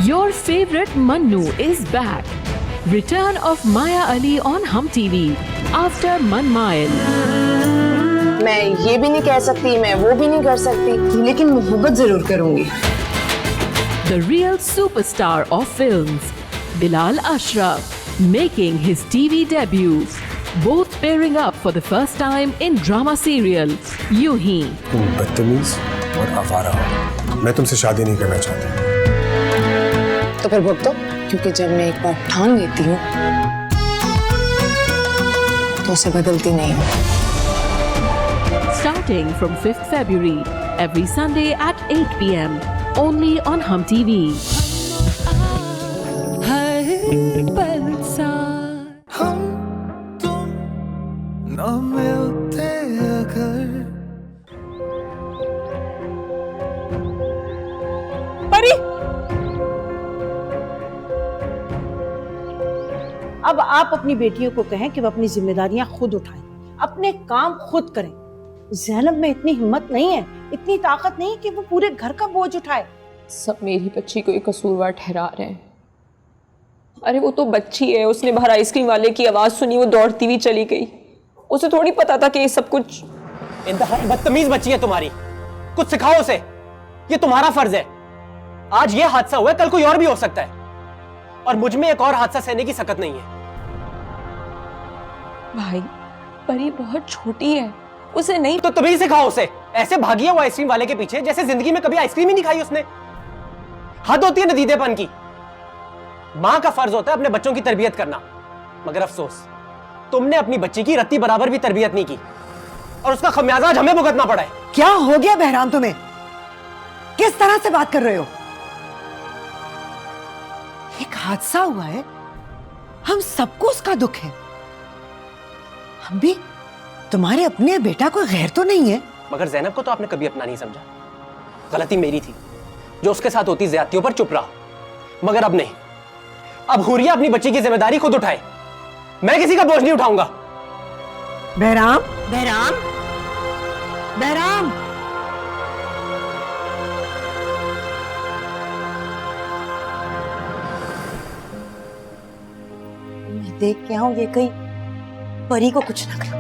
Your favorite Mannu is back. Return of Maya Ali on Hum TV after Manmail. मैं ये भी नहीं कह सकती, मैं वो भी नहीं कर सकती, लेकिन मोहब्बत जरूर करूंगी। The real superstar of films, Bilal Ashraf, making his TV debut. Both pairing up for the first time in drama serial यूं ही। तुम बदतमीज और आवारा हो। मैं तुमसे शादी नहीं करना चाहता। तो फिर भुगतो, क्योंकि जब मैं एक बार ठान लेती हूँ तो उसे बदलती नहीं हूँ। Starting from 5th February, every Sunday at 8 p.m. only on Hum TV. परी, अब आप अपनी बेटियों को कहें कि वो अपनी जिम्मेदारियां खुद उठाएं, अपने काम खुद करें। ज़ैनब में इतनी हिम्मत नहीं है, इतनी ताकत नहीं कि वो पूरे घर का बोझ उठाए। सब मेरी बच्ची को एक कसूरवार ठहरा रहे हैं। अरे वो तो बच्ची है, उसने बाहर आइसक्रीम वाले की आवाज सुनी, वो दौड़ती हुई चली गई। उसे थोड़ी पता था कि ये सब कुछ। इंतहाई बदतमीज बच्ची है तुम्हारी, कुछ सिखाओ उसे। ये तुम्हारा फर्ज है। आज ये हादसा हुआ है, कल कोई और भी हो सकता है, और मुझ में एक और हादसा सहने की सकत नहीं है। भाई, परी बहुत छोटी है, उसे नहीं। तो तुम ही सिखाओ उसे। ऐसे भागी है वो आइसक्रीम वाले के पीछे जैसे जिंदगी में कभी आइसक्रीम ही नहीं खाई उसने। हद होती है नदीदेपन की। मां का फर्ज होता है अपने बच्चों की तरबियत करना, मगर अफसोस तुमने अपनी बच्ची की रत्ती बराबर भी तरबियत नहीं की, और उसका खमियाजा आज हमें भुगतना पड़ा है। क्या हो गया बहराम तुम्हें? किस तरह से बात कर रहे हो? एक हादसा हुआ है, हम सबको उसका दुख है। हम भी तुम्हारे अपने बेटा कोई गैर तो नहीं है। मगर ज़ैनब को तो आपने कभी अपना नहीं समझा। गलती मेरी थी, जो उसके साथ होती ज्यादतियों पर चुप रहा, मगर अब नहीं। अब हुरिया अपनी बच्ची की जिम्मेदारी खुद उठाए, मैं किसी का बोझ नहीं उठाऊंगा। बहराम, बहराम, बहराम। मैं देख के आऊं ये कहीं परी को कुछ ना कर।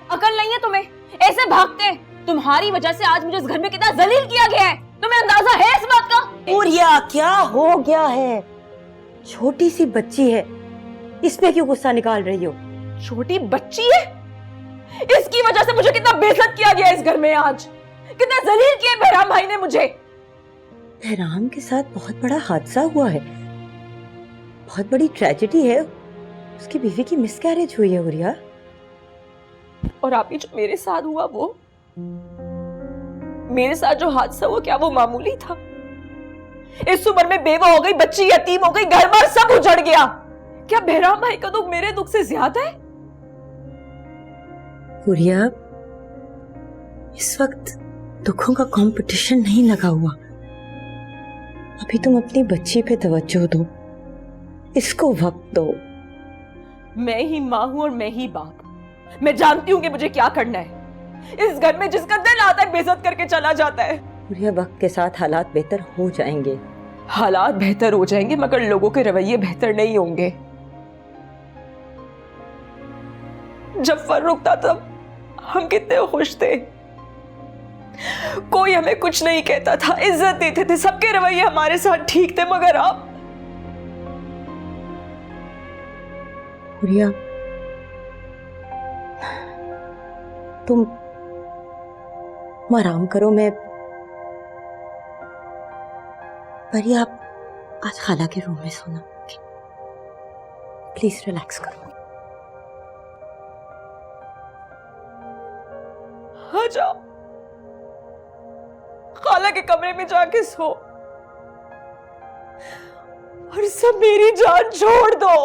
अकल नहीं है तुम्हें? ऐसे भागते हैं। तुम्हारी वजह से आज मुझे इस घर में कितना जलील किया गया है, तुम्हें अंदाजा है इस बात का? पूरिया, क्या हो गया है? छोटी सी बच्ची है, इसमें क्यों गुस्सा निकाल रही हो? छोटी बच्ची है? इसकी वजह से मुझे कितना बेइज्जत किया गया इस घर में, आज कितना जलील किया बहराम भाई ने मुझे। बहराम के साथ बहुत बड़ा हादसा हुआ है, बहुत बड़ी ट्रेजेडी है। उसकी बीवी की मिसकैरेज हुई है हुरिया। और आप ही जो मेरे साथ हुआ, वो मेरे साथ जो हादसा हुआ, क्या वो मामूली था? इस उम्र में बेवा हो गई, बच्ची यतीम हो गई, घर बार सब उजड़ गया। क्या बहराम भाई का दुख मेरे दुख से ज्यादा है? हुरिया, इस वक्त दुखों का कंपटीशन नहीं लगा हुआ। अभी तुम अपनी बच्ची पे तवज्जो दो, इसको वक्त दो। मैं ही माँ हूं और मैं ही बाप। मैं जानती हूं कि मुझे क्या करना है। इस घर में जिसका दिल आता है बेइज्जत करके चला जाता है। हुरिया, वक्त के साथ हालात बेहतर हो जाएंगे। हालात बेहतर हो जाएंगे, मगर लोगों के रवैये बेहतर नहीं होंगे। जब फर्रुख था तब हम कितने खुश थे, कोई हमें कुछ नहीं कहता था, इज्जत देते थे, सबके रवैये हमारे साथ ठीक थे। मगर अब हुरिया, तुम आराम करो। मैं परी, आप आज खाला के रूम में सोना, प्लीज रिलैक्स करो। आ जाओ, खाला के कमरे में जाके सो, और सब मेरी जान छोड़ दो।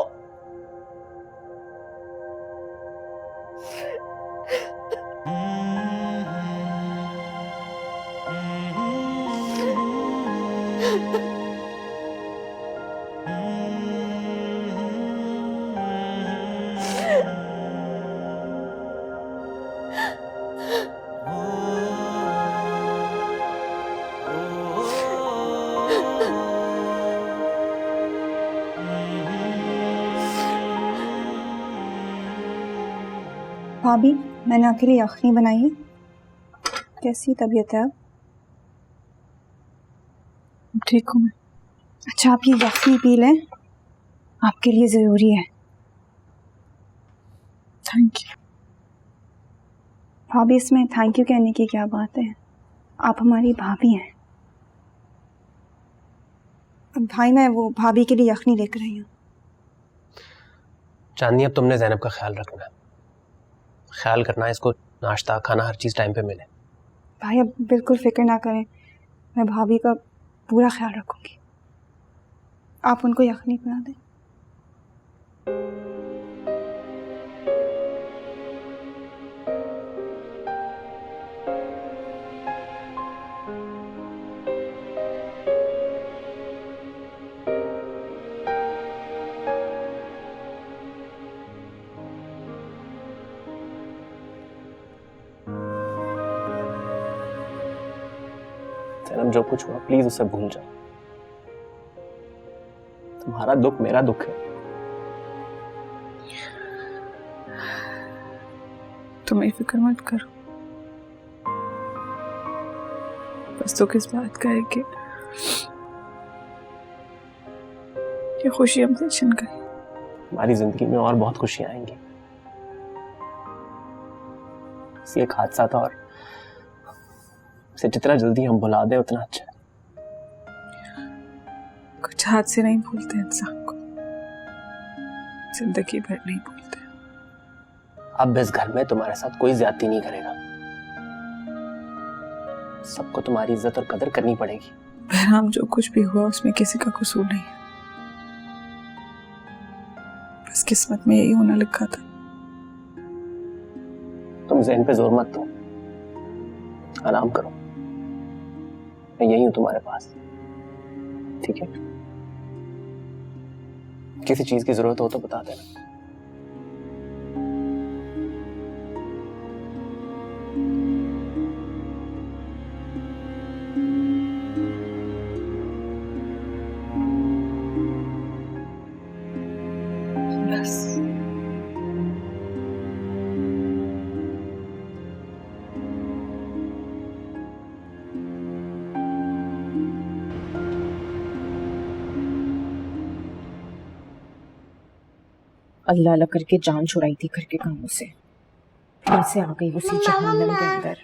भाभी, मैंने आपके लिए यखनी बनाई है। कैसी तबीयत है अब? ठीक हूँ मैं। अच्छा, आप ये यखनी पी लें, आपके लिए ज़रूरी है। Thank you. भाभी, इसमें थैंक यू कहने की क्या बात है? आप हमारी भाभी हैं। अब भाई, मैं वो भाभी के लिए यखनी लेकर आई हूँ। चांदनी, अब तुमने ज़ैनब का ख्याल रखना है, ख्याल करना है, इसको नाश्ता खाना हर चीज़ टाइम पे मिले। भाई, अब बिल्कुल फिक्र ना करें, मैं भाभी का पूरा ख्याल रखूंगी। आप उनको यखनी पिला दें। ज़ैनब, जो कुछ हुआ प्लीज उसे भूल जाओ। तुम्हारा दुख मेरा दुख है। तुम्हें फिक्र मत करो, बस तो किस बात का है कि ये खुशी हमसे छिन गई। हमारी जिंदगी में और बहुत खुशियां आएंगी। बस एक हादसा था और इसे जितना जल्दी हम भुला दें उतना अच्छा है। कुछ हाथ से नहीं भूलते इंसान को, जिंदगी भर नहीं भूलते। अब इस घर में तुम्हारे साथ कोई ज्यादती नहीं करेगा। सबको तुम्हारी इज्जत और कदर करनी पड़ेगी। बहराम, जो कुछ भी हुआ उसमें किसी का कसूर नहीं है, बस किस्मत में यही होना लिखा था। तुम ज़हन पे जोर मत दो, आराम करो, मैं यही हूं तुम्हारे पास, ठीक है? किसी चीज की जरूरत हो तो बता देना। बस अल्लाह अल्लाह करके जान छुड़ाई थी घर के कामों से, फिर से आ गई उसी जहन्नम के अंदर।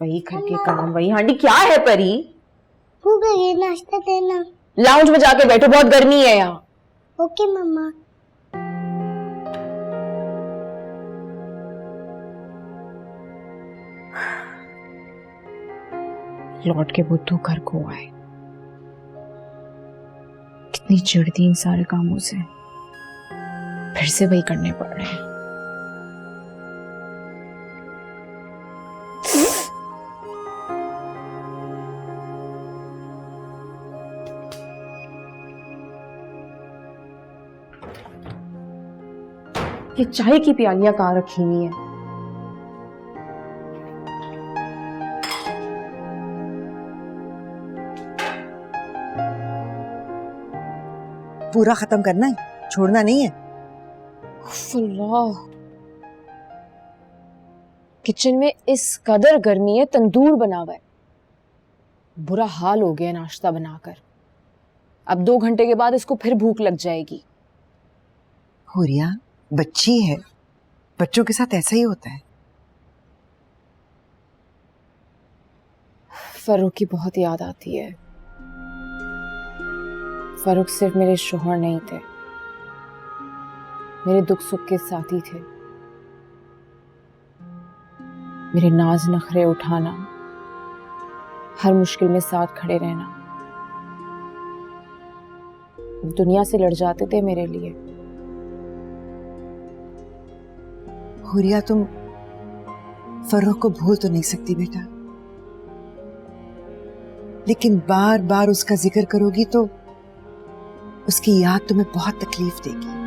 वही घर के काम, वही हांडी। क्या है परी? भूख लगी है, नाश्ता देना। लाउंज में जाके बैठो, बहुत गर्मी है यहाँ। ओके मम्मा। लौट के बुद्धू घर को आए, कितनी चिढ़ती इन सारे कामों से, फिर से वही करने पड़ रहे हैं। ये चाय की प्यालियां कहाँ रखी हुई है? पूरा खत्म करना है, छोड़ना नहीं है। अल्लाह, किचन में इस कदर गर्मी है, तंदूर बना हुआ है। बुरा हाल हो गया नाश्ता बनाकर। अब 2 घंटे के बाद इसको फिर भूख लग जाएगी। हुरिया बच्ची है, बच्चों के साथ ऐसा ही होता है। फरूक की बहुत याद आती है। फरूक सिर्फ मेरे शोहर नहीं थे, मेरे दुख सुख के साथी थे। मेरे नाज नखरे उठाना, हर मुश्किल में साथ खड़े रहना। दुनिया से लड़ जाते थे मेरे लिए। हुरिया, तुम फरूक को भूल तो नहीं सकती बेटा, लेकिन बार बार उसका जिक्र करोगी तो उसकी याद तुम्हें बहुत तकलीफ देगी।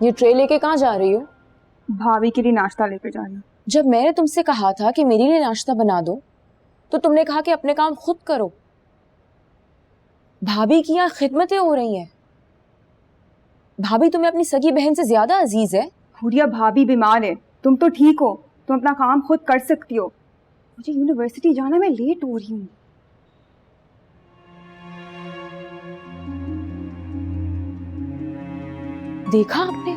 ये ट्रे लेके कहाँ जा रही हो? भाभी के लिए नाश्ता लेकर जा रही हूँ। जब मैंने तुमसे कहा था कि मेरे लिए नाश्ता बना दो, तो तुमने कहा कि अपने काम खुद करो। भाभी की यहाँ खिदमतें हो रही हैं। भाभी तुम्हें अपनी सगी बहन से ज्यादा अजीज है। हुरिया भाभी बीमार है, तुम तो ठीक हो, तुम अपना काम खुद कर सकती हो। मुझे यूनिवर्सिटी जाना, मैं लेट हो रही हूँ। देखा आपने,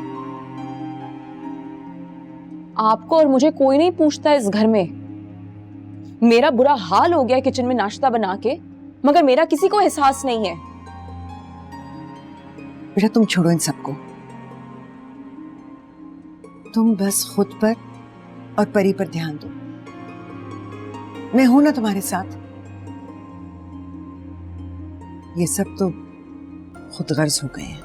आपको और मुझे कोई नहीं पूछता इस घर में। मेरा बुरा हाल हो गया किचन में नाश्ता बना के, मगर मेरा किसी को एहसास नहीं है। बेटा तुम छोड़ो इन सबको, तुम बस खुद पर और परी पर ध्यान दो। मैं हूं ना तुम्हारे साथ। ये सब तो खुद गर्ज हो गए हैं।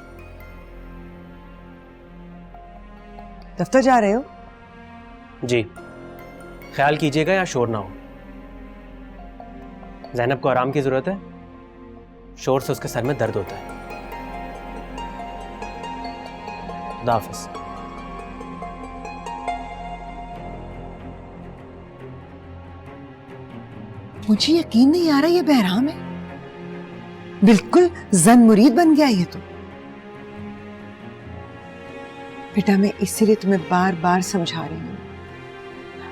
दफ्तर जा रहे हो? जी, ख्याल कीजिएगा यहाँ शोर ना हो। ज़ैनब को आराम की जरूरत है, शोर से उसके सर में दर्द होता है। खुदा हाफिज़। मुझे यकीन नहीं आ रहा ये बहराम है, बिल्कुल जन मुरीद बन गया ये तो। बेटा मैं इसीलिए तुम्हें बार बार समझा रही हूं,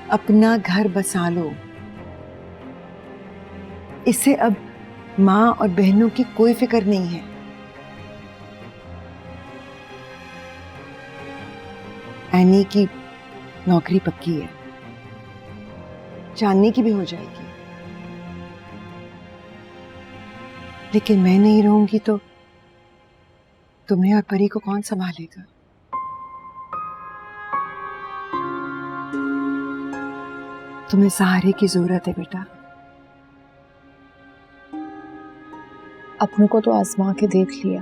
अपना घर बसा लो। इससे अब माँ और बहनों की कोई फिक्र नहीं है। एनी की नौकरी पक्की है, चांदनी की भी हो जाएगी। लेकिन मैं नहीं रहूंगी तो तुम्हें और परी को कौन संभालेगा? तुम्हें सहारे की जरूरत है बेटा। अपनों को तो आजमा के देख लिया,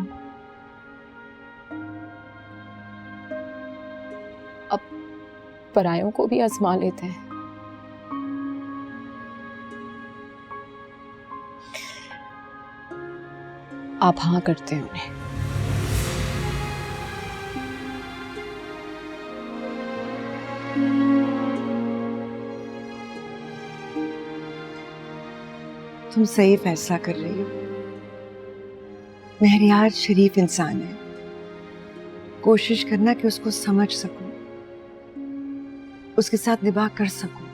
अब परायों को भी आजमा लेते हैं। आप हाँ करते हैं उन्हें। तुम सही फैसला कर रही हो। महरियार शरीफ इंसान है, कोशिश करना कि उसको समझ सकूं, उसके साथ निभाह कर सकूं।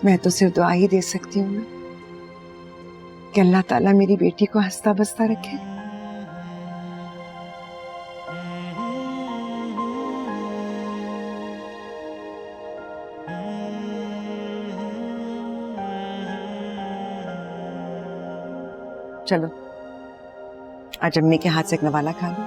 मैं तो सिर्फ दुआ ही दे सकती हूँ ना कि अल्लाह ताला मेरी बेटी को हंसता बसता रखे। चलो आज अम्मी के हाथ से एक नवाला खा लो।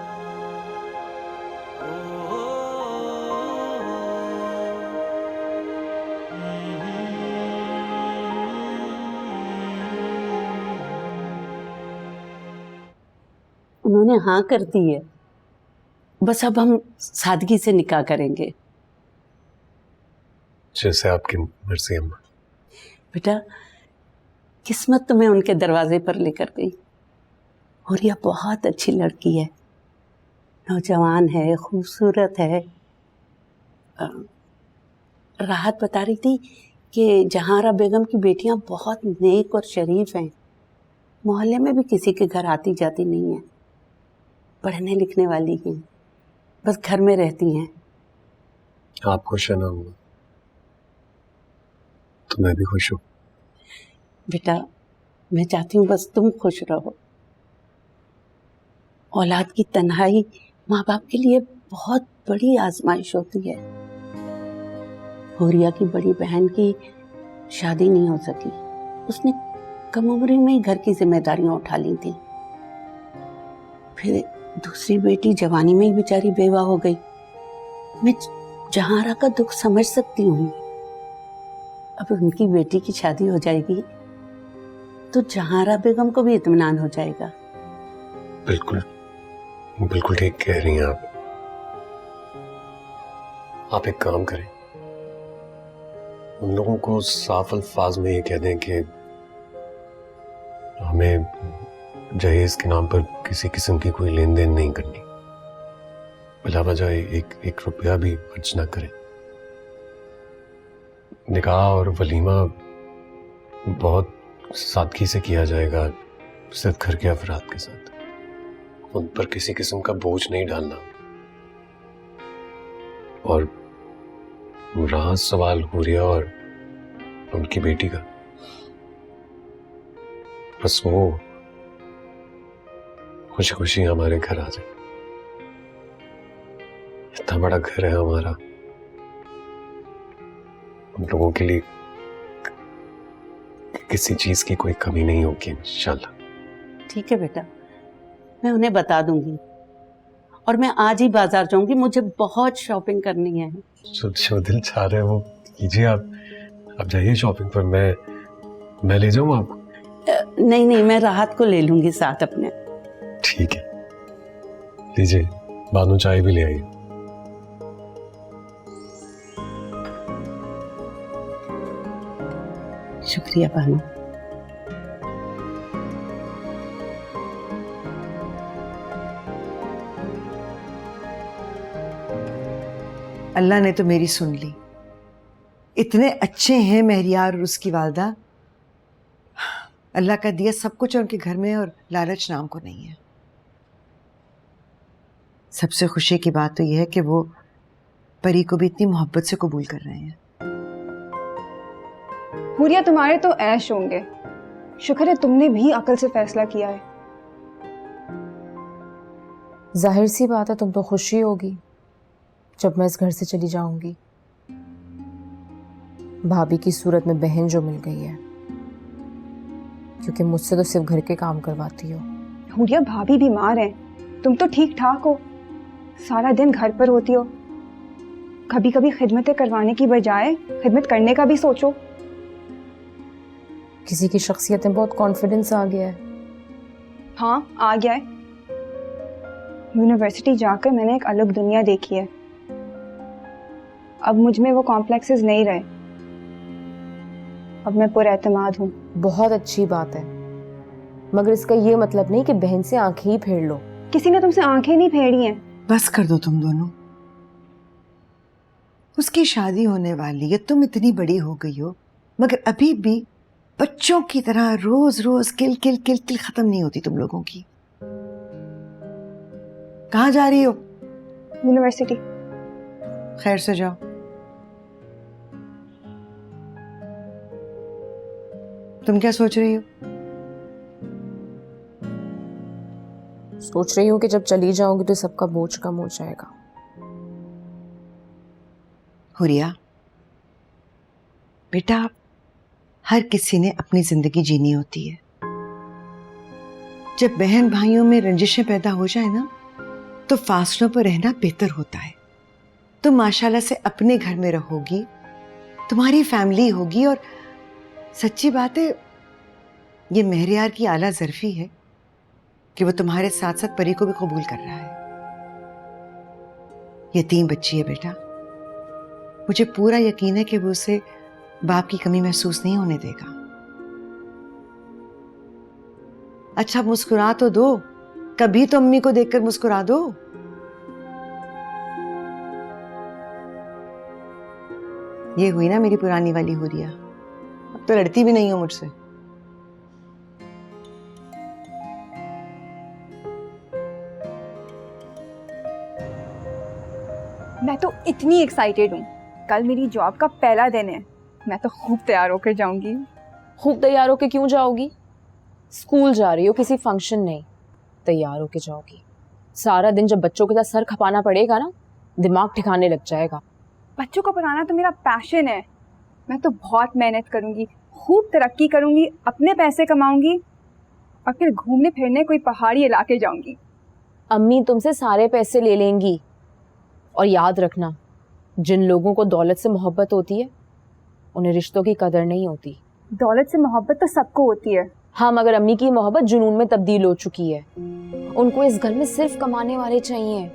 उन्होंने हाँ कर दी है, बस अब हम सादगी से निकाह करेंगे। जैसे आपकी मर्जी अम्मा। बेटा किस्मत तुम्हें उनके दरवाजे पर लेकर गई। हुरिया बहुत अच्छी लड़की है, नौजवान है, खूबसूरत है। राहत बता रही थी कि जहारा बेगम की बेटियां बहुत नेक और शरीफ हैं, मोहल्ले में भी किसी के घर आती जाती नहीं है, पढ़ने लिखने वाली हैं, बस घर में रहती हैं। आप खुश है ना अम्मा? तो मैं भी खुश हूँ। बेटा मैं चाहती हूँ बस तुम खुश रहो। औलाद की तन्हाई माँ बाप के लिए बहुत बड़ी आजमाइश होती है। हुरिया की बड़ी बहन की शादी नहीं हो सकी, उसने कम उम्र में ही घर की जिम्मेदारियां उठा ली थी। फिर दूसरी बेटी जवानी में ही बेचारी बेवा हो गई। मैं जहारा का दुख समझ सकती हूँ। अब उनकी बेटी की शादी हो जाएगी तो जहारा बेगम को भी इत्मीनान हो जाएगा। बिल्कुल बिल्कुल ठीक कह रही हैं आप एक काम करें, उन लोगों को साफ अल्फाज में ये कह दें कि हमें जहेज के नाम पर किसी किस्म की कोई लेन देन नहीं करनी, बिला वजह एक रुपया भी खर्च ना करें। निकाह और वलीमा बहुत सादगी से किया जाएगा, सिर्फ घर के अफराद के साथ, उन पर किसी किस्म का बोझ नहीं डालना। और रहा सवाल हुरिया और उनकी बेटी का, बस वो खुशी खुशी हमारे घर आ जाए। इतना बड़ा घर है हमारा, उन लोगों के लिए किसी चीज की कोई कमी नहीं होगी इंशाल्लाह। ठीक है बेटा, मैं उन्हें बता दूंगी और मैं आज ही बाजार जाऊंगी, मुझे बहुत शॉपिंग करनी है। जो दिल चाह रहे हैं वो कीजिए आप जाइए शॉपिंग पर। मैं ले जाऊं आपको? नहीं नहीं, मैं राहत को ले लूंगी साथ अपने। ठीक है, लीजिए, बानू चाय भी ले आइए। शुक्रिया बानू। अल्लाह ने तो मेरी सुन ली। इतने अच्छे हैं महरियार और उसकी वालदा। अल्लाह का दिया सब कुछ उनके घर में और लालच नाम को नहीं है। सबसे खुशी की बात तो यह है कि वो परी को भी इतनी मोहब्बत से कबूल कर रहे हैं। हुरिया, तुम्हारे तो ऐश होंगे। शुक्र है तुमने भी अकल से फैसला किया है। जाहिर सी बात है तुम तो खुशी होगी जब मैं इस घर से चली जाऊंगी। भाभी की सूरत में बहन जो मिल गई है, क्योंकि मुझसे तो सिर्फ घर के काम करवाती हो। हुरिया, भाभी बीमार है, तुम तो ठीक ठाक हो, सारा दिन घर पर होती हो। कभी कभी खिदमतें करवाने की बजाय खिदमत करने का भी सोचो। किसी की शख्सियत में बहुत कॉन्फिडेंस आ गया है। हाँ, आ गया है। यूनिवर्सिटी जाकर मैंने एक अलग दुनिया देखी है। अब मुझ में वो कॉम्प्लेक्सेस नहीं रहे। अब मैं पुरएतमाद हूँ। बहुत अच्छी बात है, मगर इसका ये मतलब नहीं कि बहन से आंखें ही फेर लो। किसी ने तुमसे आंखें नहीं फेरी हैं। बस कर दो तुम दोनों। उसकी शादी होने वाली है, तुम इतनी बड़ी हो गई हो, मगर अभी भी बच्चों की तरह रोज रोज किल किल किल किल खत्म नहीं होती तुम लोगों की। कहाँ जा रही हो? यूनिवर्सिटी। खैर से जाओ। तुम क्या सोच रही हो? सोच रही हूँ कि जब चली जाऊंगी तो सबका बोझ कम हो जाएगा। हुरिया बेटा, हर किसी ने अपनी जिंदगी जीनी होती है। जब बहन भाइयों में रंजिशें पैदा हो जाए ना, तो फासलों पर रहना बेहतर होता है। तुम माशाल्लाह से अपने घर में रहोगी, तुम्हारी फैमिली होगी, और सच्ची बात है ये महरियार की आला ज़र्फी है कि वो तुम्हारे साथ साथ परी को भी कबूल कर रहा है। यतीम बच्ची है बेटा, मुझे पूरा यकीन है कि वो उसे बाप की कमी महसूस नहीं होने देगा। अच्छा मुस्कुरा तो दो, कभी तो अम्मी को देखकर मुस्कुरा दो। ये हुई ना मेरी पुरानी वाली हुरिया, अब तो लड़ती भी नहीं हो मुझसे। मैं तो इतनी एक्साइटेड हूँ। कल मेरी जॉब का पहला दिन है। मैं तो खूब तैयार होकर जाऊंगी। खूब तैयार होकर क्यों जाओगी? स्कूल जा रही हो, किसी फंक्शन नहीं, तैयार होकर जाओगी। सारा दिन जब बच्चों के साथ सर खपाना पड़ेगा ना, दिमाग ठिकाने लग जाएगा। बच्चों को पढ़ाना तो मेरा पैशन है। मैं तो बहुत मेहनत करूंगी, खूब तरक्की करूंगी, अपने पैसे कमाऊंगी और फिर घूमने फिरने कोई पहाड़ी इलाके जाऊंगी। अम्मी तुमसे सारे पैसे ले लेंगी। और याद रखना, जिन लोगों को दौलत से मोहब्बत होती है उन्हें रिश्तों की कदर नहीं होती। दौलत से मोहब्बत तो सबको होती है। हाँ, मगर अम्मी की मोहब्बत जुनून में तब्दील हो चुकी है। उनको इस घर में सिर्फ कमाने वाले चाहिए।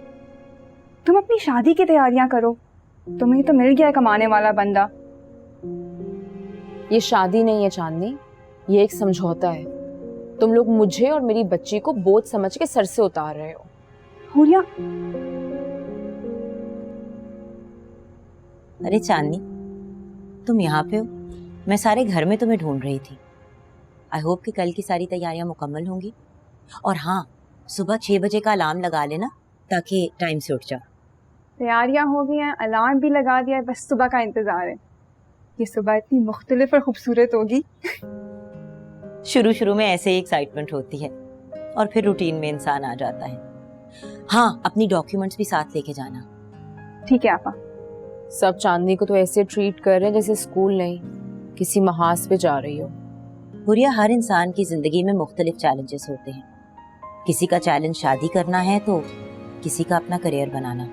तुम अपनी शादी की तैयारियां करो, तुम्हें तो मिल गया है कमाने वाला बंदा। ये शादी नहीं है चांदनी, ये एक समझौता है। तुम लोग मुझे और मेरी बच्ची को बोझ समझ के सर से उतार रहे हो। हुरिया, अरे चांदनी, तुम यहाँ पे हो? मैं सारे घर में तुम्हें ढूंढ रही थी। आई होप कि कल की सारी तैयारियां मुकम्मल होंगी। और हाँ, सुबह 6 बजे का अलार्म लगा लेना ताकि टाइम से उठ जाओ। तैयारियां हो गई हैं, अलार्म भी लगा दिया है, बस सुबह का इंतज़ार है। ये सुबह इतनी मुख्तलिफ और खूबसूरत होगी। शुरू शुरू में ऐसे ही एक्साइटमेंट होती है और फिर रूटीन में इंसान आ जाता है। हाँ, अपनी डॉक्यूमेंट्स भी साथ लेके जाना। ठीक है आपा। सब चांदनी को तो ऐसे ट्रीट कर रहे हैं जैसे स्कूल नहीं, किसी महाज पे जा रही हो। हुरिया, हर इंसान की जिंदगी में मुख्तलिफ चैलेंजेस होते हैं। किसी का चैलेंज शादी करना है तो किसी का अपना करियर बनाना।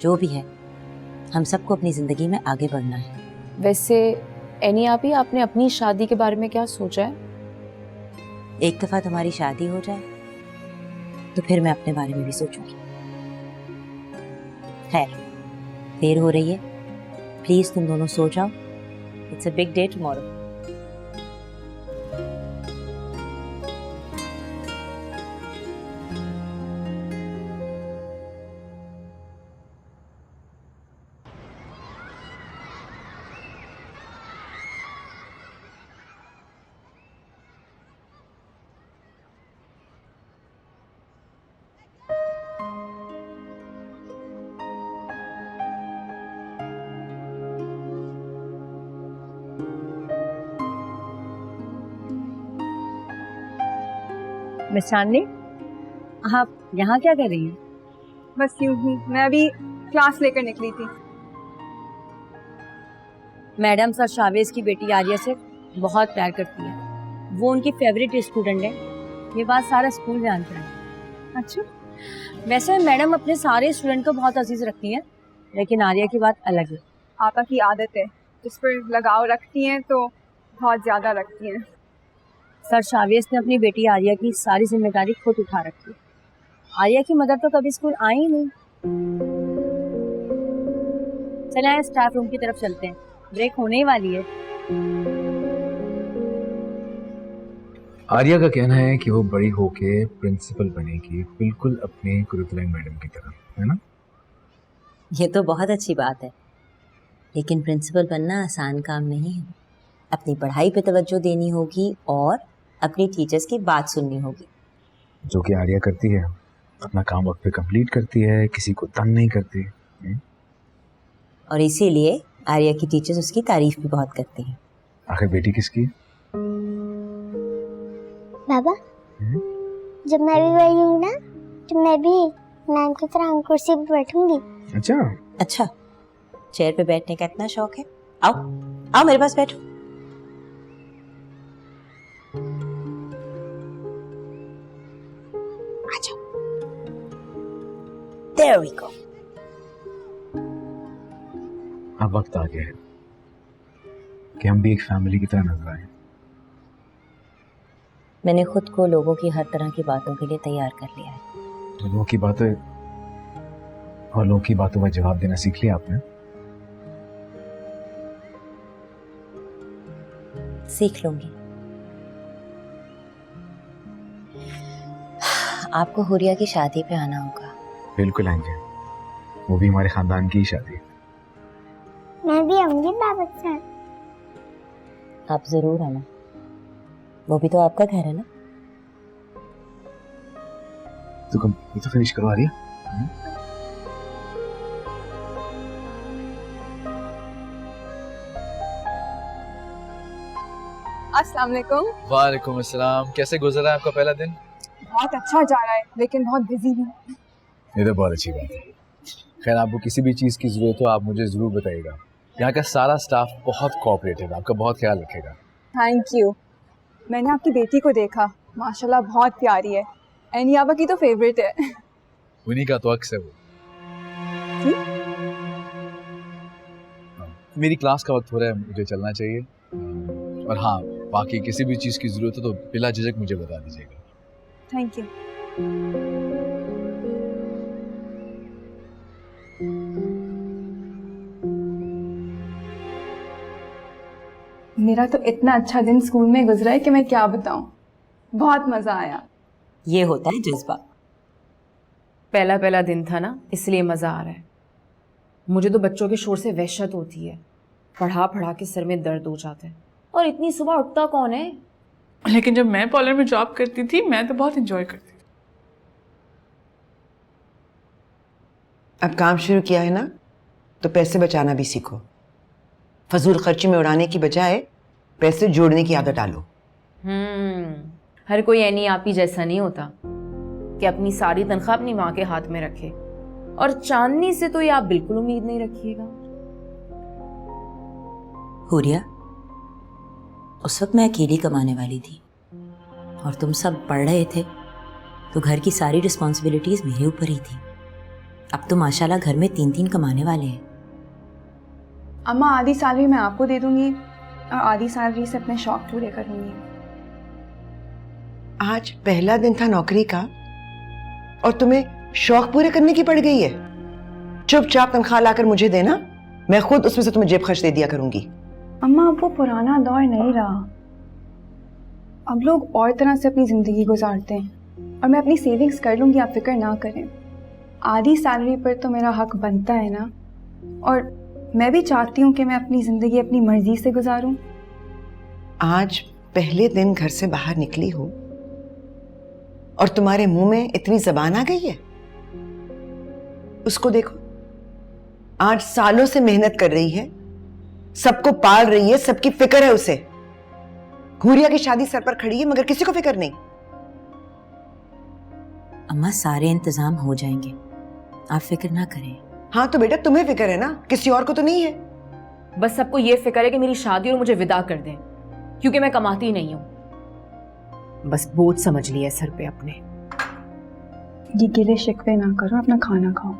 जो भी है, हम सबको अपनी जिंदगी में आगे बढ़ना है। वैसे एनी आपी, आपने अपनी शादी के बारे में क्या सोचा है? एक दफा तुम्हारी शादी हो जाए तो फिर मैं अपने बारे में भी सोचूंगी। खैर, देर हो रही है, प्लीज तुम दोनों सो जाओ। It's a big day tomorrow. Miss Chandni, आप यहाँ क्या कर रही हैं? बस यूं ही, मैं अभी क्लास लेकर निकली थी। मैडम सर शावेज की बेटी आर्या से बहुत प्यार करती है। वो उनकी फेवरेट स्टूडेंट है। ये बात सारा स्कूल जानता है। अच्छा, वैसे मैडम अपने सारे स्टूडेंट को बहुत अजीज रखती हैं, लेकिन आर्या की बात अलग है। आपा की आदत है, जिस पर लगाव रखती हैं तो बहुत ज़्यादा रखती हैं। सर शावेज ने अपनी बेटी आर्या की सारी जिम्मेदारी खुद उठा रखी। आर्या की मदर तो कभी स्कूल आई ही नहीं। चले आए स्टाफ रूम की तरफ चलते हैं, ब्रेक होने ही वाली है। आर्या का कहना है कि वो बड़ी होके प्रिंसिपल बनेगी, बिल्कुल अपने कुरुतलाई मैडम की तरह, है ना? ये तो बहुत अच्छी बात है, लेकिन प्रिंसिपल बनना आसान काम नहीं है। अपनी पढ़ाई पे तवज्जो देनी होगी और अपनी टीचर्स की बात सुननी होगी, जो कि आर्या करती है। अपना काम वक्त पे कंप्लीट करती है, किसी को तंग नहीं करती। और इसीलिए आर्या की टीचर्स उसकी तारीफ भी बहुत करती हैं। आखिर बेटी किसकी है? बाबा, जब मैं भी बड़ी हूँ ना, तो मैं भी मैम की तरह कुर्सी पर बैठूंगी। अच्छा, चेयर पे बैठने का इतना शौक है? आओ आओ मेरे पास बैठो। There we go. अब वक्त आ गया है कि हम भी एक फैमिली की तरह नजर आए। मैंने खुद को लोगों की हर तरह की बातों के लिए तैयार कर लिया है। लोगों की बातें और लोगों की बातों का जवाब देना सीख लिया आपने? सीख लूंगी। आपको हुरिया की शादी पे आना होगा। बिल्कुल आएंगे, वो भी हमारे खानदान की ही शादी है। मैं भी आऊंगी बाबा के साथ। आप जरूर आना, वो भी तो आपका घर है ना। तो ये तो फिनिश करो आर्या। अस्सलाम वालेकुम। वालेकुम अस्सलाम। कैसे गुजरा आपका पहला दिन? बहुत अच्छा जा रहा है, लेकिन बहुत बिजी हूँ। ये तो बहुत अच्छी बात है। खैर, आपको किसी भी चीज़ की ज़रूरत हो आप मुझे ज़रूर बताइएगा। यहाँ का सारा स्टाफ बहुत कोऑपरेटिव है, आपका बहुत ख्याल रखेगा। Thank you. मैंने आपकी बेटी को देखा, माशाल्लाह बहुत प्यारी है। एनियाबा की तो फेवरेट है। उन्हीं का तो अक्स है वो। मेरी क्लास का वक्त हो रहा है, मुझे चलना चाहिए। और हाँ, बाकी किसी भी चीज़ की ज़रूरत हो तो बिला झिझक मुझे बता दीजिएगा। Thank you. मेरा तो इतना अच्छा दिन स्कूल में गुजरा है कि मैं क्या बताऊं। बहुत मजा आया। ये होता है जज्बा। पहला पहला दिन था ना, इसलिए मज़ा आ रहा है। मुझे तो बच्चों के शोर से वहशत होती है, पढ़ा पढ़ा के सर में दर्द हो जाता है। और इतनी सुबह उठता कौन है? लेकिन जब मैं पार्लर में जॉब करती थी मैं तो बहुत एंजॉय करती थी। अब काम शुरू किया है ना, तो पैसे बचाना भी सीखो। फजूल खर्ची में उड़ाने की बजाय पैसे जोड़ने की आदत डालो। हर कोई ऐनी आप ही जैसा नहीं होता कि अपनी सारी तनख्वाह अपनी माँ के हाथ में रखे, और चांदनी से तो ये आप बिल्कुल उम्मीद नहीं रखिएगा। हुरिया, उस वक्त मैं अकेली कमाने वाली थी और तुम सब पढ़ रहे थे, तो घर की सारी रिस्पॉन्सिबिलिटीज मेरे ऊपर ही थी। अब तो माशाल्लाह घर में 3-3 कमाने वाले हैं। अम्मा, आधी सैलरी मैं आपको दे दूंगी और आधी सैलरी से अपने शौक पूरे करूंगी। आज पहला दिन था नौकरी का और तुम्हें शौक पूरे करने की पड़ गई है। चुपचाप तनख्वाह लाकर मुझे देना, मैं खुद उसमें से तुम्हें जेब खर्च दे दिया करूंगी। अम्मा, अब वो पुराना दौर नहीं रहा। अब लोग और तरह से अपनी जिंदगी गुजारते हैं और मैं अपनी सेविंग्स कर लूंगी, आप फिक्र ना करें। आधी सैलरी पर तो मेरा हक बनता है ना, और मैं भी चाहती हूँ कि मैं अपनी जिंदगी अपनी मर्जी से गुजारूं। आज पहले दिन घर से बाहर निकली हो और तुम्हारे मुंह में इतनी जबान आ गई है। उसको देखो, आज सालों से मेहनत कर रही है, सबको पाल रही है, सबकी फिक्र है उसे। हुरिया की शादी सर पर खड़ी है मगर किसी को फिक्र नहीं। अम्मा, सारे इंतजाम हो जाएंगे, आप फिक्र ना करें। हाँ तो बेटा, तुम्हें फिक्र है ना, किसी और को तो नहीं है। बस सबको ये फिक्र है कि मेरी शादी और मुझे विदा कर दें, क्योंकि मैं कमाती नहीं हूँ। बस बोझ समझ लिया सर पे अपने। ये गिले शिकवे ना करो, अपना खाना खाओ।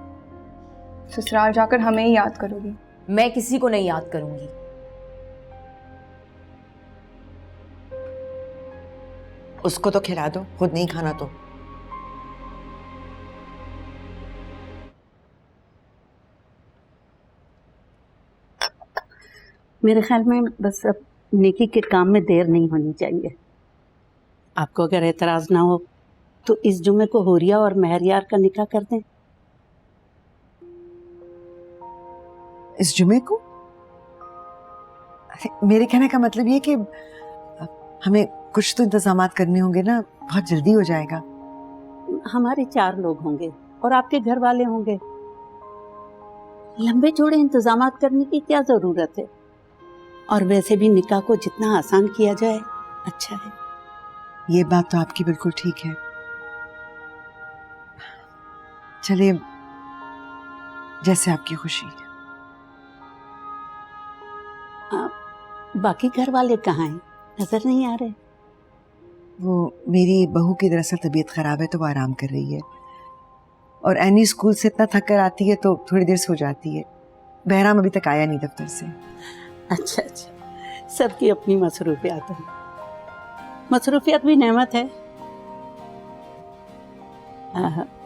ससुराल जाकर हमें ही याद करोगी। मैं किसी को नहीं याद करूंगी। उसको तो खिला दो, खुद नहीं खाना तो। मेरे ख्याल में बस अब नेकी के काम में देर नहीं होनी चाहिए। आपको अगर एतराज ना हो तो इस जुमे को हुरिया और महरियार का निकाह कर दें। इस जुमे को? मेरे कहने का मतलब ये कि हमें कुछ तो इंतजामात करने होंगे ना, बहुत जल्दी हो जाएगा। हमारे 4 लोग होंगे और आपके घर वाले होंगे, लंबे चौड़े इंतजामात करने की क्या जरूरत है। और वैसे भी निकाह को जितना आसान किया जाए अच्छा है। ये बात तो आपकी बिल्कुल ठीक है। चलिए, जैसे आपकी खुशी। बाकी घर वाले कहाँ हैं? नजर नहीं आ रहे। वो मेरी बहू की दरअसल तबीयत खराब है तो वो आराम कर रही है, और एनी स्कूल से इतना थक कर आती है तो थोड़ी देर सो जाती है। बहराम अभी तक आया नहीं दफ्तर से। अच्छा, सबकी अपनी मसरूफियात है। मसरूफियात भी नेमत है।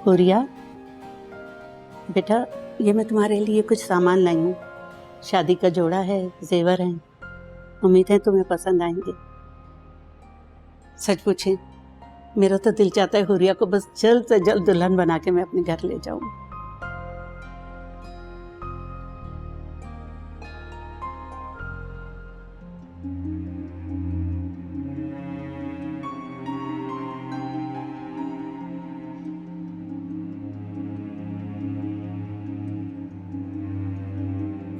हुरिया बेटा, ये मैं तुम्हारे लिए कुछ सामान लाई हूँ। शादी का जोड़ा है, जेवर हैं, उम्मीद है तुम्हें पसंद आएंगे। सच पूछे, मेरा तो दिल चाहता है हुरिया को बस जल्द से जल्द दुल्हन बना के मैं अपने घर ले जाऊं।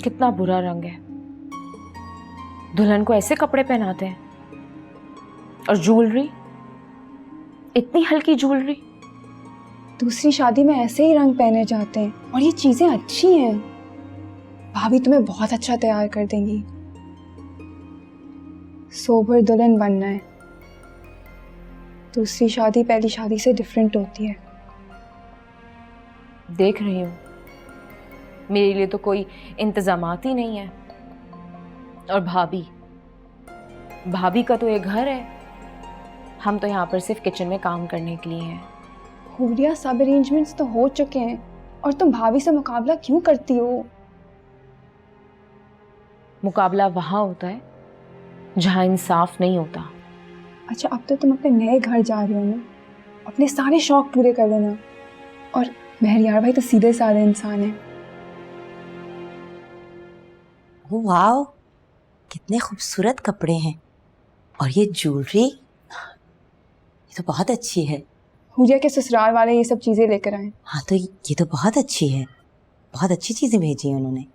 कितना बुरा रंग है। दुल्हन को ऐसे कपड़े पहनाते हैं, और ज्वेलरी, इतनी हल्की ज्वेलरी। दूसरी शादी में ऐसे ही रंग पहने जाते हैं, और ये चीजें अच्छी हैं। भाभी तुम्हें बहुत अच्छा तैयार कर देंगी। सोबर दुल्हन बनना है। दूसरी शादी पहली शादी से डिफरेंट होती है। देख रही हूँ, मेरे लिए तो कोई इंतजामात ही नहीं है। और भाभी का तो एक घर है, हम तो यहाँ पर सिर्फ किचन में काम करने के लिए हैं। हुरिया, सब अरेंजमेंट्स तो हो चुके हैं, और तुम भाभी से मुकाबला क्यों करती हो? मुकाबला वहाँ होता है जहाँ इंसाफ नहीं होता। अच्छा, अब तो तुम अपने नए घर जा रही हो ना, अपने सारे शौक पूरे कर लेना। और महरियार भाई तो सीधे साधे इंसान है। वाह, कितने खूबसूरत कपड़े हैं, और ये ज्वेलरी। ये तो बहुत अच्छी है। हुरिया के ससुराल वाले ये सब चीज़ें लेकर आए। हाँ तो ये तो बहुत अच्छी है, बहुत अच्छी चीज़ें भेजी हैं उन्होंने।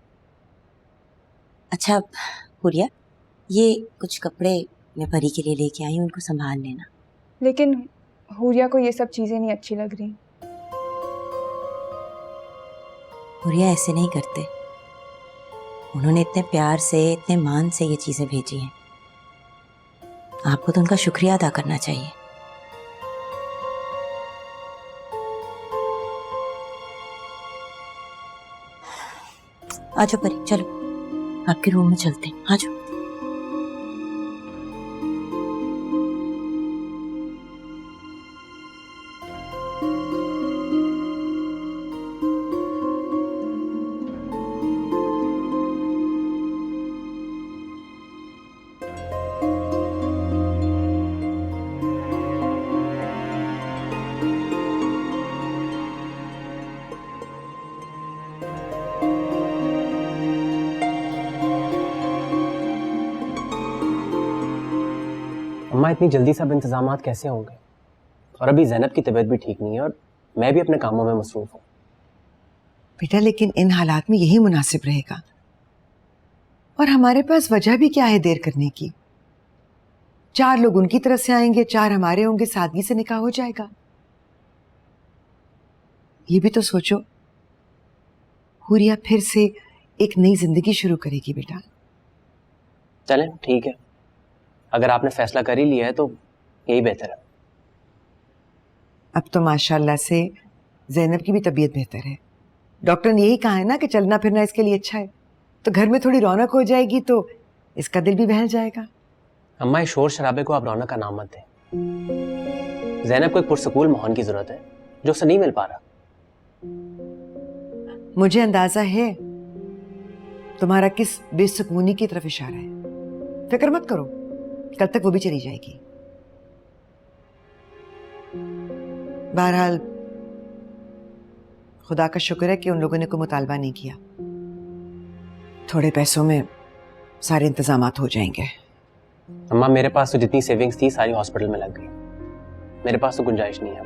अच्छा हुरिया, ये कुछ कपड़े मैं परी के लिए लेके आई हूँ, उनको संभाल लेना। लेकिन हुरिया को ये सब चीज़ें नहीं अच्छी लग रही। हुरिया ऐसे नहीं करते, उन्होंने इतने प्यार से, इतने मान से ये चीज़ें भेजी हैं। आपको तो उनका शुक्रिया अदा करना चाहिए। आजो परी, चलो आपके रूम में चलते हैं, आजो। अम्मा इतनी जल्दी सब इंतजामात कैसे होंगे? और अभी ज़ैनब की तबीयत भी ठीक नहीं है और मैं भी अपने कामों में मसरूफ हूँ। बेटा लेकिन इन हालात में यही मुनासिब रहेगा, और हमारे पास वजह भी क्या है देर करने की। 4 लोग उनकी तरफ से आएंगे, 4 हमारे होंगे, सादगी से निकाह हो जाएगा। ये भी तो सोचो, हुरिया फिर से एक नई जिंदगी शुरू करेगी बेटा। चलें ठीक है, अगर आपने फैसला कर ही लिया है तो यही बेहतर है। अब तो माशाल्लाह से ज़ैनब की भी तबीयत बेहतर है। डॉक्टर ने यही कहा है ना कि चलना फिरना इसके लिए अच्छा है, तो घर में थोड़ी रौनक हो जाएगी तो इसका दिल भी बहल जाएगा। अम्मा इस शोर शराबे को आप रौनक का नाम मत दें। ज़ैनब को एक पुरसकून माहौल की जरूरत है जो उसे नहीं मिल पा रहा। मुझे अंदाजा है तुम्हारा किस बेसुकूनी की तरफ इशारा है। फिक्र मत करो, कल तक वो भी चली जाएगी। बहरहाल खुदा का शुक्र है कि उन लोगों ने कोई मुतालबा नहीं किया। थोड़े पैसों में सारे इंतजामात हो जाएंगे। अम्मा मेरे पास तो जितनी सेविंग्स थी सारी हॉस्पिटल में लग गई, मेरे पास तो गुंजाइश नहीं है।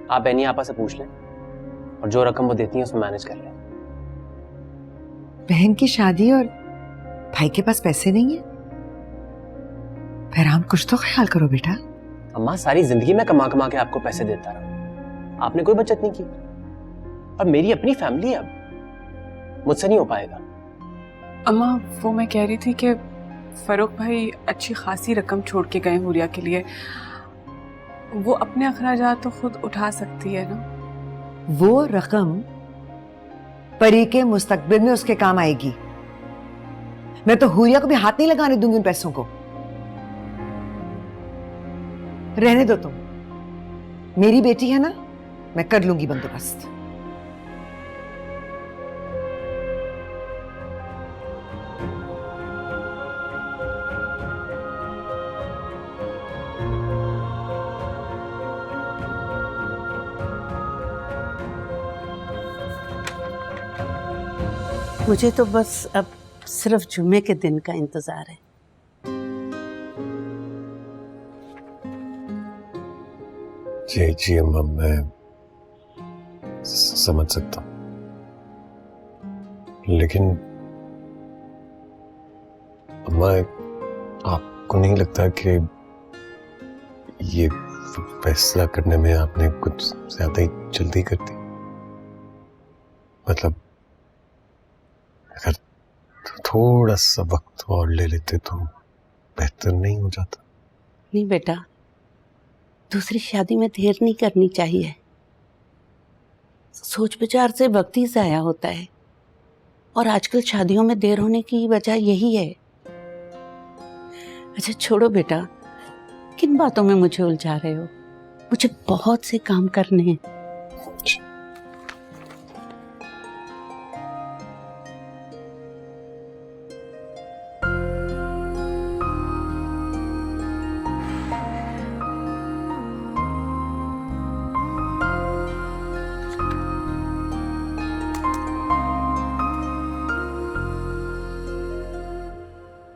आप बहनी आपा से पूछ लें और जो रकम वो देती है उसमें मैनेज कर लें। बहन की शादी और भाई के पास पैसे नहीं है? फहराम कुछ तो ख्याल करो बेटा। अम्मा सारी जिंदगी में कमा कमा के आपको पैसे देता रहा, आपने कोई बचत नहीं की। और मेरी अपनी फैमिली है, अब मुझसे नहीं हो पाएगा। अम्मा वो मैं कह रही थी कि फरूक भाई अच्छी खासी रकम छोड़ के गए हुरिया के लिए, वो अपने अखराजात तो खुद उठा सकती है ना। वो रकम परी के मुस्तकबिल में उसके काम आएगी। मैं तो हुरिया को भी हाथ नहीं लगाने दूंगी उन पैसों को। रहने दो तुम, मेरी बेटी है ना, मैं कर लूंगी बंदोबस्त। मुझे तो बस अब सिर्फ जुम्मे के दिन का इंतजार है। जी अम्मा, मैं समझ सकता हूँ, लेकिन अम्मा आपको नहीं लगता कि ये फैसला करने में आपने कुछ ज्यादा ही जल्दी कर दी? मतलब अगर थोड़ा सा वक्त और ले लेते तो बेहतर नहीं हो जाता? नहीं बेटा, दूसरी शादी में देर नहीं करनी चाहिए। सोच विचार से वक्त ही जाया होता है, और आजकल शादियों में देर होने की वजह यही है। अच्छा छोड़ो बेटा, किन बातों में मुझे उलझा रहे हो? मुझे बहुत से काम करने हैं।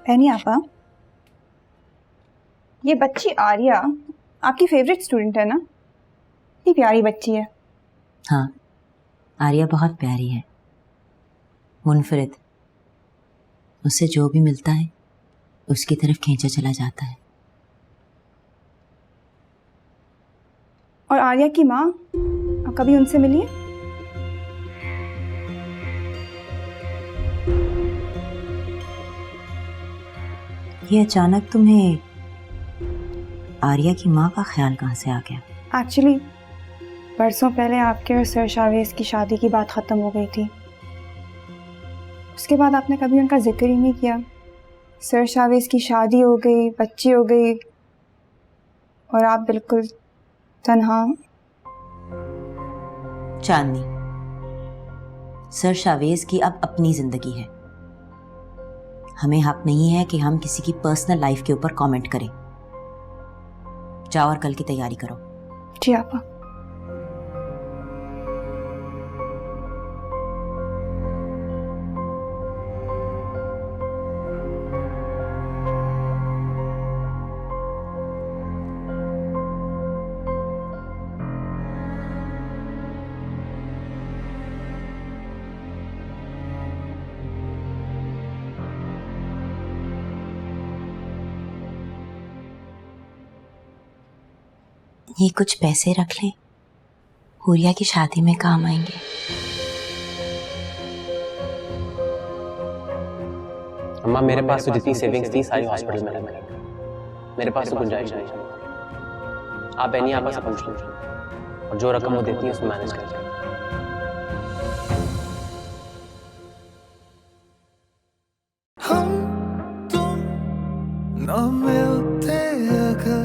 बहनी आपा, ये बच्ची आर्या आपकी फेवरेट स्टूडेंट है ना? इतनी प्यारी बच्ची है। हाँ, आर्या बहुत प्यारी है, मुनफरिद। उससे जो भी मिलता है उसकी तरफ खींचा चला जाता है। और आर्या की माँ, आप कभी उनसे मिलिए? ये अचानक तुम्हें आर्या की माँ का ख्याल कहाँ से आ गया? एक्चुअली बरसों पहले आपके और सर शावेज की शादी की बात ख़त्म हो गई थी। उसके बाद आपने कभी उनका जिक्र ही नहीं किया। सर शावेज की शादी हो गई, बच्ची हो गई, और आप बिल्कुल तन्हा। चांदनी, सर शावेज की अब अपनी जिंदगी है। हमें हक नहीं है कि हम किसी की पर्सनल लाइफ के ऊपर कमेंट करें। जाओ और कल की तैयारी करो। जी आपा। ये कुछ पैसे रख ले, हुरिया की शादी में काम आएंगे। अम्मा, मेरे पास तो जितनी सेविंग्स थी सारी हॉस्पिटल में लग गई। मेरे पास तो गुंजाइश नहीं है। आप बहनी आपस से पूछ लीजिए, और जो रकम वो देती है उसमें मैनेज कर जाए। हम तुम न मिलते अगर